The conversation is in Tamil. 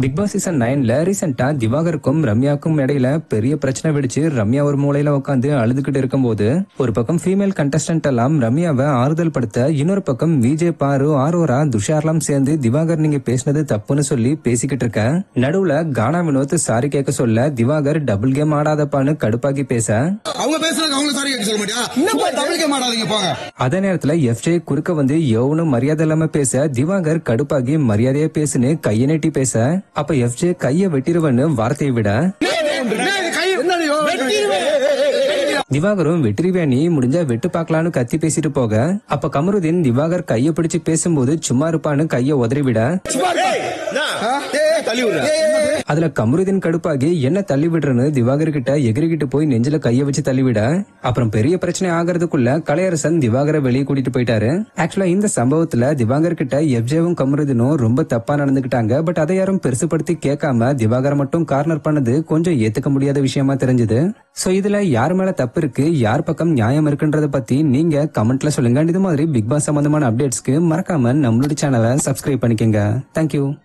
பிக் பாஸ் சீசன் 9ல ரீசெண்டா திவாகருக்கும் ரம்யாக்கும் இடையில பெரிய பிரச்சனை வெடிச்சு ரம்யா ஒரு மூலையில உட்காந்து அழுதுகிட்டு இருக்கும்போது ஒரு பக்கம் ஃபீமேல் கண்டஸ்டன்ட் எல்லாம் ரம்யாவை ஆறுதல் படுத்த, இன்னொரு பக்கம் விஜய், பாரு, ஆரோரா, துஷார்லாம் சேர்ந்து திவாகர் நீங்க பேசினது தப்புன்னு சொல்லி பேசிக்கிட்டு இருக்க. நடுவுல கானா வினோத் சாரி கேட்க சொல்ல திவாகர் டபுள் கேம் ஆடாதப்பான்னு கடுப்பாக்கி பேச, அவங்க பேசுறாங்க, அவங்க சாரி கேட்க சொல்ல மாட்டியா, டபுள் கேம் ஆடாதீங்க போங்க. அதே நேரத்துல எஃப்ஜே குறுக்க வந்து எவனும் மரியாதை இல்லாம பேச திவாகர் கடுப்பாகி மரியாதையா பேசுன்னு கையை நீட்டி பேச, அப்ப எஃப்ஜே கைய வெட்டிருவன்னு வார்த்தையை விட திவாகரும் வெற்றிவேணி முடிஞ்சா வெட்டு பாக்கலான்னு கத்தி பேசிட்டு போக, அப்ப கமருதீன் திவாகர் கைய பிடிச்சு பேசும்போது சும்மா இருப்பான்னு கைய உதறிவிட, அதுல கமருதீன் கடுப்பாகி என்ன தள்ளி விடுறன்னு திவாகர் கிட்ட எகிரிக்கிட்டு போய் நெஞ்சில கைய வச்சு தள்ளிவிட, அப்புறம் பெரிய பிரச்சனை ஆகிறதுக்குள்ள கலையரசன் திவாகரை வெளியே கூட்டிட்டு போயிட்டாரு. ஆக்சுவலா இந்த சம்பவத்துல திவாகர் கிட்ட எஃப்ஜேவும் கமருதீனும் ரொம்ப தப்பா நடந்துகிட்டாங்க. பட் அதை யாரும் பெருசுபடுத்தி கேட்காம திவாகரை மட்டும் கார்னர் பண்ணது கொஞ்சம் ஏத்துக்க முடியாத விஷயமா தெரிஞ்சது. சோ இதுல யார் மேல தப்பு இருக்கு, யார் பக்கம் நியாயம் இருக்குன்றத பத்தி நீங்க கமெண்ட்ல சொல்லுங்க. இது மாதிரி பிக் பாஸ் சம்பந்தமான அப்டேட்ஸ்க்கு மறக்காம நம்மளுடைய சேனலை சப்ஸ்கிரைப் பண்ணிக்கங்க. தேங்க்யூ.